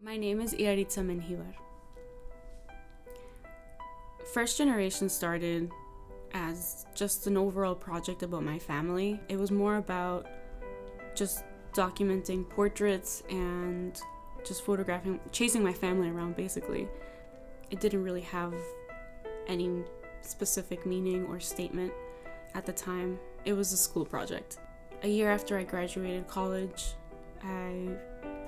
My name is Iraritza Menjivar. First Generation started as just an overall project about my family. It was more about just documenting portraits and just photographing, chasing my family around basically. It didn't really have any specific meaning or statement at the time. It was a school project. A year after I graduated college, I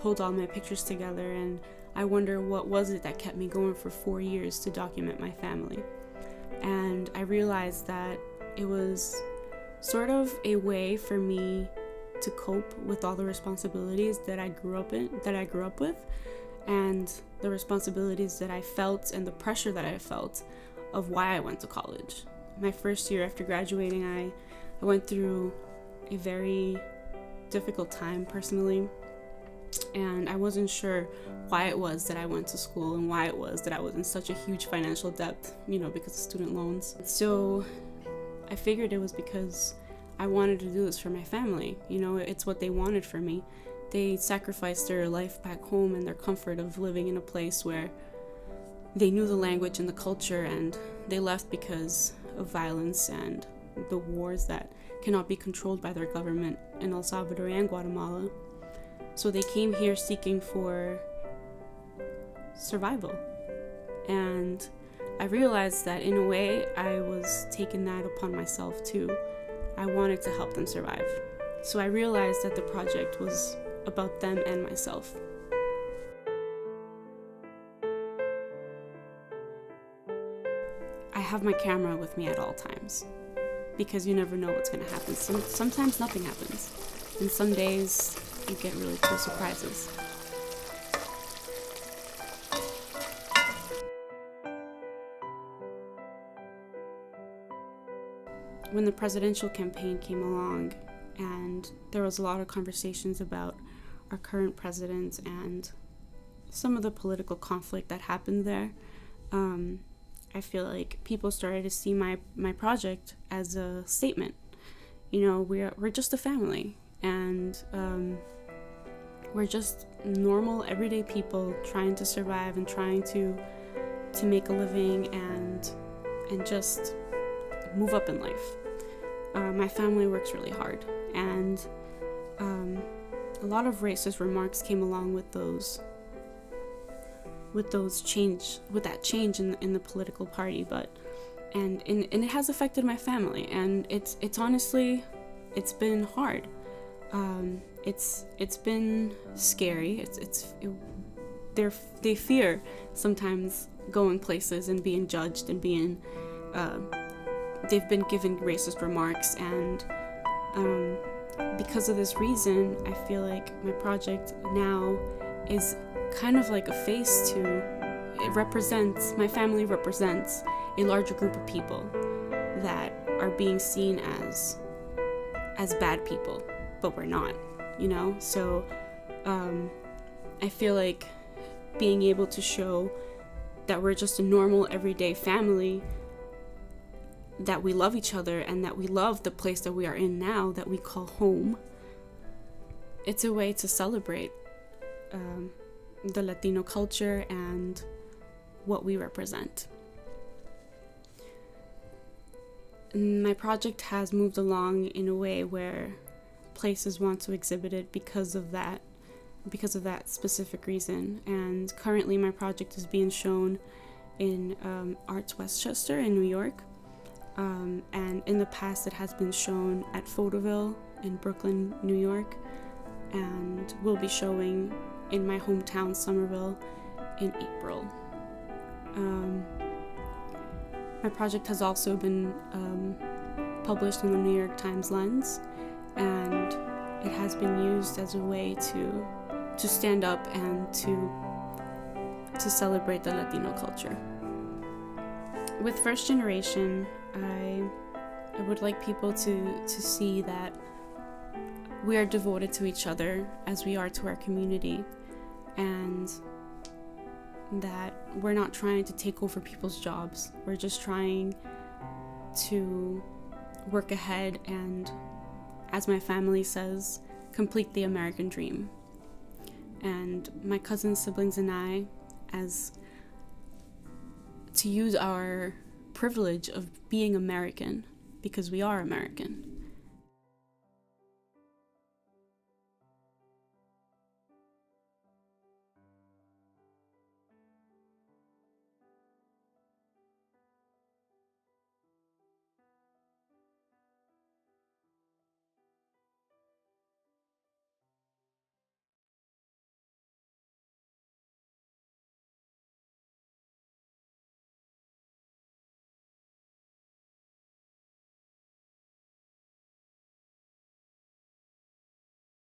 pulled all my pictures together and I wonder what was it that kept me going for 4 years to document my family. And I realized that it was sort of a way for me to cope with all the responsibilities that I grew up with, and the responsibilities that I felt and the pressure that I felt of why I went to college. My first year after graduating, I went through a very difficult time personally, and I wasn't sure why it was that I went to school and why it was that I was in such a huge financial debt, because of student loans. So I figured it was because I wanted to do this for my family. It's what they wanted for me. They sacrificed their life back home and their comfort of living in a place where they knew the language and the culture, and they left because of violence and the wars that cannot be controlled by their government in El Salvador and Guatemala. So they came here seeking for survival. And I realized that in a way I was taking that upon myself too. I wanted to help them survive. So I realized that the project was about them and myself. I have my camera with me at all times because you never know what's going to happen. Sometimes nothing happens, and some days you get really cool surprises. When the presidential campaign came along and there was a lot of conversations about our current president and some of the political conflict that happened there, I feel like people started to see my project as a statement. We're just a family, and we're just normal, everyday people trying to survive and trying to make a living and just move up in life. My family works really hard, and a lot of racist remarks came along with that change in the political party, and it has affected my family, and it's honestly, it's been hard. It's been scary. They fear sometimes going places and being judged and being they've been given racist remarks, and because of this reason, I feel like my project now is kind of like a face to, my family represents a larger group of people that are being seen as bad people, but we're not, So I feel like being able to show that we're just a normal everyday family, that we love each other and that we love the place that we are in now that we call home. It's a way to celebrate the Latino culture and what we represent. My project has moved along in a way where places want to exhibit it because of that specific reason. And currently my project is being shown in Arts Westchester in New York. And in the past it has been shown at Photoville in Brooklyn, New York, and will be showing in my hometown, Somerville, in April. My project has also been published in the New York Times Lens, and it has been used as a way to stand up and to celebrate the Latino culture. With First Generation, I would like people to see that we are devoted to each other as we are to our community, and that we're not trying to take over people's jobs. We're just trying to work ahead and, as my family says, complete the American dream. and my cousins, siblings, and I, as to use our privilege of being American, because we are American,